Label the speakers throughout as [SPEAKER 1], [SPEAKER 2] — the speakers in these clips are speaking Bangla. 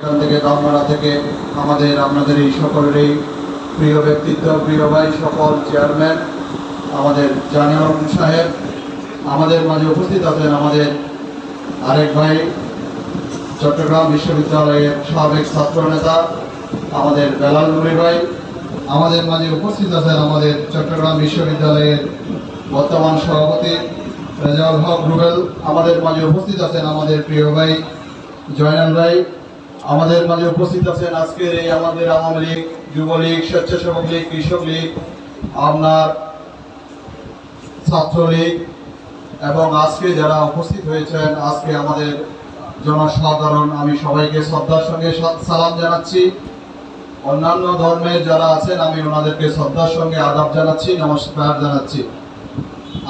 [SPEAKER 1] এখান থেকে দামমারা থেকে আপনাদের এই সকলেরই প্রিয় ব্যক্তিত্ব, প্রিয় ভাই, সকল চেয়ারম্যান, আমাদের জানিউল সাহেব, আমাদের মাঝে উপস্থিত আছেন আমাদের আরেক ভাই, চট্টগ্রাম বিশ্ববিদ্যালয়ের সাবেক ছাত্র নেতা আমাদের বেলাল নুরি ভাই, আমাদের মাঝে উপস্থিত আছেন আমাদের চট্টগ্রাম বিশ্ববিদ্যালয়ের বর্তমান সভাপতি রেজাউল হক রুবেল, আমাদের মাঝে উপস্থিত আছেন আমাদের প্রিয় ভাই জয়নাল ভাই, আমাদের মাঝে উপস্থিত আছেন আজকের এই আমাদের আওয়ামী লীগ, যুবলীগ, স্বেচ্ছাসেবক লীগ, কৃষক লীগ, আপনার ছাত্রলীগ এবং আজকে যারা উপস্থিত হয়েছেন, আজকে আমাদের জনসাধারণ, আমি সবাইকে শ্রদ্ধার সঙ্গে সালাম জানাচ্ছি। অন্যান্য ধর্মের যারা আছেন আমি ওনাদেরকে শ্রদ্ধার সঙ্গে আদাব জানাচ্ছি, নমস্কার জানাচ্ছি।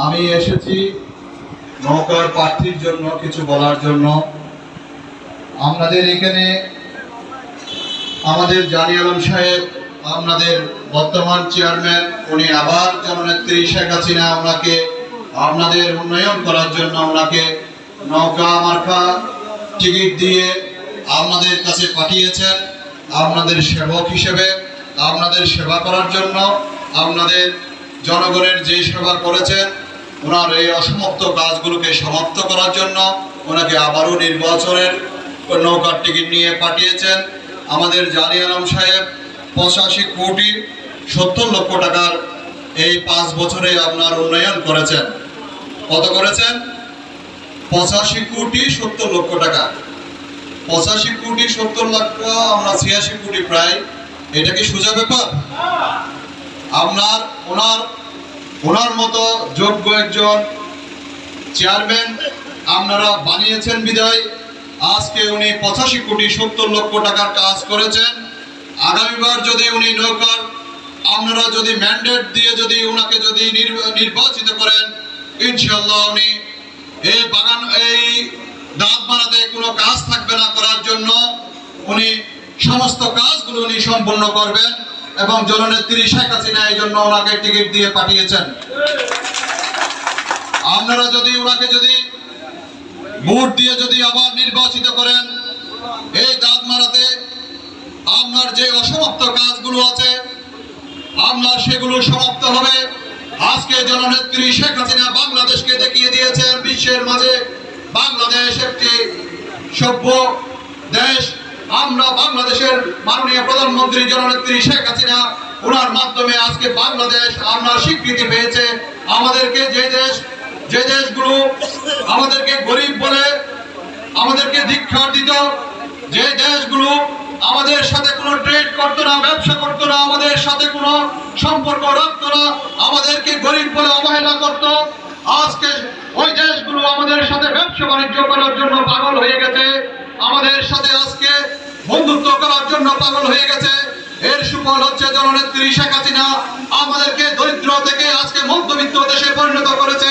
[SPEAKER 1] আমি এসেছি নৌকার প্রার্থীর জন্য কিছু বলার জন্য। আপনাদের এখানে আমাদের জানি আলম সাহেব, আপনাদের বর্তমান চেয়ারম্যান, উনি আবার জননেত্রী শেখ হাসিনা ওনাকে আপনাদের উন্নয়ন করার জন্য ওনাকে নৌকা মার্কা টিকিট দিয়ে আপনাদের কাছে পাঠিয়েছেন, আপনাদের সেবক হিসেবে, আপনাদের সেবা করার জন্য, আপনাদের জনগণের যে সেবা করেছেন ওনার এই অসমাপ্ত কাজগুলোকে সমাপ্ত করার জন্য ওনাকে আবারও নির্বাচনের নৌকার টিকিট নিয়ে পাঠিয়েছেন। আমাদের জানি আলম সাহেব 85,70,00,000 টাকার এই 5 বছরে আপনার উন্নয়ন করেছেন। কত করেছেন? 85,70,00,000 টাকা। 85,70,00,000, আমরা 86 কোটি প্রায়। এটা কি সোজা ব্যাপার? আপনার ওনার মতো যোগ্য একজন চেয়ারম্যান আপনারা বানিয়েছেন বিদায় আজকে উনি 85,70,00,000 টাকার কাজ করেছেন। আগামীবার যদি উনি নৌকার আপনারা যদি ম্যান্ডেট দিয়ে যদি ওনাকে যদি নির্বাচিত করেন, ইনশাআল্লাহ উনি এই বাগান, এই দাঁতমারাতে কোনো কাজ থাকবে না করার জন্য, উনি সমস্ত কাজগুলো উনি সম্পূর্ণ করবেন এবং জননেত্রী শেখ হাসিনা এই জন্য ওনাকে টিকিট দিয়ে পাঠিয়েছেন। আপনারা যদি ওনাকে যদি ভোট দিয়ে যদি আবার নির্বাচিত করেন, এই দাঁতমারাতে আপনার যে অসমাপ্ত কাজগুলো আছে আপনার সেগুলো সমাপ্ত হবে। আজকে জননেত্রী শেখ হাসিনা বাংলাদেশকে দেখিয়ে দিয়েছেন বিশ্বের মাঝে বাংলাদেশ একটি সভ্য দেশ। আমরা বাংলাদেশের মাননীয় প্রধানমন্ত্রী জননেত্রী শেখ হাসিনা ওনার মাধ্যমে আজকে বাংলাদেশ আপনার স্বীকৃতি পেয়েছে। আমাদেরকে যে দেশগুলো আমাদেরকে গরিব বলে আমাদেরকে ধিক্কার দিত, যে দেশগুলো আমাদের সাথে কোনো ট্রেড করতো না, ব্যবসা করতো না, আমাদের সাথে কোনো সম্পর্ক রাখতো না, আমাদেরকে গরিব বলে অবহেলা করতো, আজকে ওই দেশগুলো আমাদের সাথে ব্যবসা বাণিজ্য করার জন্য পাগল হয়ে গেছে, আমাদের সাথে আজকে বন্ধুত্ব করার জন্য পাগল হয়ে গেছে। এর সুফল হচ্ছে জননেত্রী শেখ হাসিনা আমাদেরকে দরিদ্র থেকে আজকে মধ্যবিত্ত দেশে পরিণত করেছে।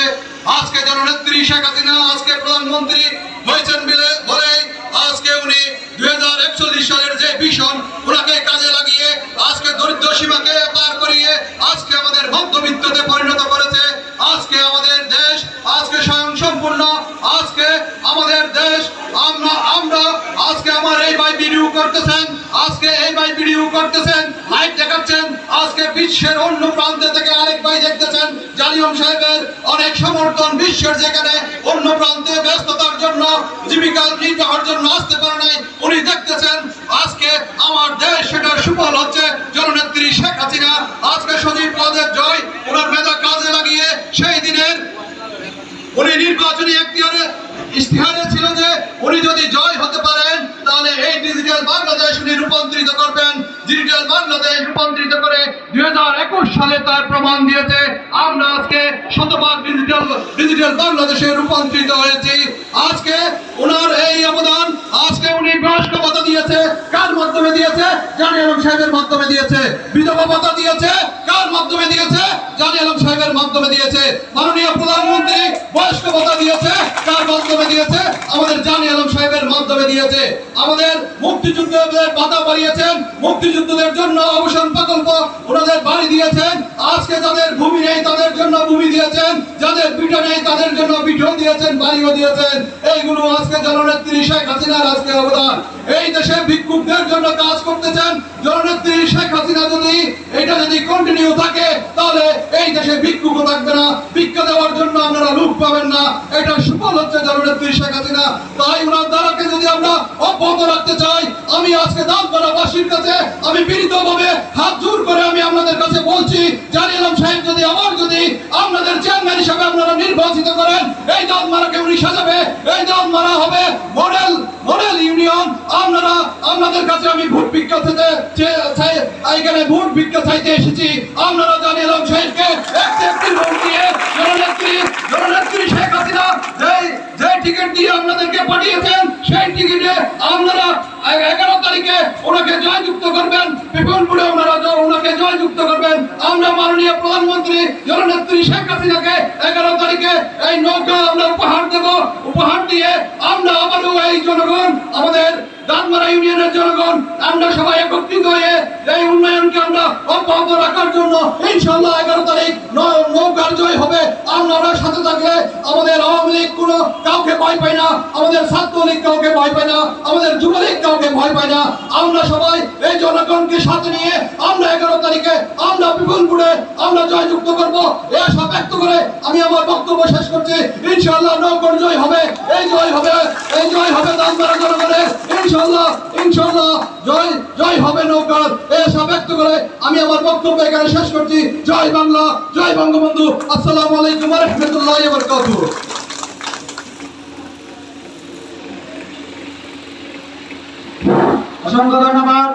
[SPEAKER 1] আজকে জননেত্রী শেখ হাসিনা আজকে প্রধানমন্ত্রী হয়েছেন বলে আজকে উনি 2041 সালের যে ভিশন ওনাকে কাজে লাগিয়ে আজকে দরিদ্র সীমাকে পার করিয়ে আজকে আমাদের মধ্যবিত্ততে পরিণত করেছে। আজকে আমাদের দেশ আজকে স্বয়ংসম্পূর্ণ। আজকে আমাদের দেশ আমরা আজকে আমার এই ভাই ভিডিও করতেছেন, আজকে এই ভাই ভিডিও করতেছেন, লাইভ দেখাচ্ছেন, আজকে বিশ্বের অন্য প্রান্ত থেকে আরেক ভাই দেখতেছেন। জালিম সাহেবের অনেক সমর্থন বিশ্বের যেখানে অন্য প্রান্তে ব্যস্ততার জন্য জীবিকা নির্বাহের জন্য আসতে পারে নাই, উনি দেখতেছেন আজকে আমার দেশ সেটার সুফল হচ্ছে জননেত্রী শেখ হাসিনা। আজকে সজীব পদের জয় ওনার মেধা কাজে লাগিয়ে সেই দিনের উনি নির্বাচনী ইশতেহারে ছিল যে উনি যদি জয় হতে পারেন তাহলে এই ডিজিটাল বাংলাদেশ উনি রূপান্তরিত করবেন। ডিজিটাল বাংলাদেশ রূপান্তরিত করে 2021 সালে তার প্রমাণ দিয়েছে। আমরা আজকে শতভাগ ডিজিটাল বাংলাদেশে রূপান্তরিত হয়েছি। আজকে ওনার এই অবদান, আজকে উনি বয়স্ক ভাতা দিয়েছে, কার মাধ্যমে দিয়েছে? জানি আলম সাহেবের মাধ্যমে দিয়েছে। বিধবা ভাতা দিয়েছে, কার মাধ্যমে দিয়েছে? জানি আলম সাহেবের মাধ্যমে দিয়েছে। মাননীয় প্রধানমন্ত্রী বয়স্ক ভাতা দিয়েছে, কার মাধ্যমে দিয়েছে? আমাদের জানি আলম সাহেবের মাধ্যমে দিয়েছে। আমাদের মুক্তিযুদ্ধদের ভাতা বাড়িয়েছেন, মুক্তিযুদ্ধদের জন্য অবসর প্রকল্প ওনাদের বাড়ি দিয়েছেন। আজকে যাদের ভূমি নেই তাদের জন্য ভূমি দিয়েছেন, যাদের পিঠা নেই তাদের জন্য পিঠও দিয়েছেন, বাড়িও দিয়েছেন। এইগুলো আজকে জননেত্রী শেখ হাসিনার আজকে অবদান। এই দেশে ভিক্ষুকদের জন্য কাজ করতেছেন। জননেত্রী শেখ হাসিনা যদি এটা যদি কন্টিনিউ থাকে তাহলে এই দেশে ভিক্ষুকও থাকবে না, ভিক্ষা দেওয়ার জন্য আপনারা লোক পাবেন না। এটা সুফল হচ্ছে জননেত্রী শেখ হাসিনা। তাই ওনার দ্বারাকে যদি আমরা অব্যাহত রাখতে চাই, আমি আজকে দামপাড়াবাসীর কাছে আমি বিনীতভাবে হাত জোর করে আমি আপনাদের কাছে বলছি, জানি আলম সাহেব যদি আবার যদি আপনাদের চেয়ারম্যান হিসেবে আপনারা নির্বাচিত করেন, এই দামপাড়াকে উনি সাজাবে, এই দামপাড়া হবে মডেল ইউনিয়ন। আপনারা আপনাদের কাছে আমি ভোট ভিক্ষা এখানে ভোট ভিক্ষা চাইতে এসেছি। আপনারা জানি আলম সাহেবকে একটি ভোট দিয়ে জননেত্রী শেখ হাসিনা যে টিকিট দিয়ে আপনাদেরকে পাঠিয়েছেন, সেই টিকিটে আপনারা 11 তারিখে ওনাকে জয়যুক্ত করবেন, বিপুলপুরে ওনারা ওনাকে জয়যুক্ত করবেন। আমরা মাননীয় প্রধানমন্ত্রী জননেত্রী শেখ হাসিনাকে 11 তারিখে এই নৌকা আমরা উপহার দেব। উপহার দিয়ে আমরা আবারও এই জনগণ, আমাদের দাঁতমারা ইউনিয়নের জনগণ, আমরা সবাই একত্রিত হয়ে এই উন্নয়নকে আমরা অব্যাহত রাখার জন্য ইনশাআল্লাহ 11 তারিখ নৌকার জয় হবে। আমরা সাথে থাকলে আমাদের আওয়ামী লীগ কোনো কাউকে ভয় পায় না, আমাদের ছাত্রলীগ কাউকে ভয় পায় না, আমাদের যুবলীগ কাউকে ভয় পায় না। আমরা সবাই এই জনগণকে সাথে নিয়ে আমরা 11 তারিখে আমরা বিপুলপুরে আমরা জয়যুক্ত করব। এই আশা ব্যক্ত করে আমি আমার বক্তব্য শেষ করছি। ইনশাআল্লাহ নৌকার জয় হবে, এই জয় হবে দাঁতমারা জনগণের। ইনশাআল্লাহ জয় হবে নৌকার। এই আশা ব্যক্ত করে আমি আমার বক্তব্য এখানে শেষ করছি। জয় বাংলা, জয় বঙ্গবন্ধু। আসসালামু আলাইকুম ওয়া রাহমাতুল্লাহি ওয়া বারাকাতুহু।
[SPEAKER 2] অসংখ্য ধন্যবাদ।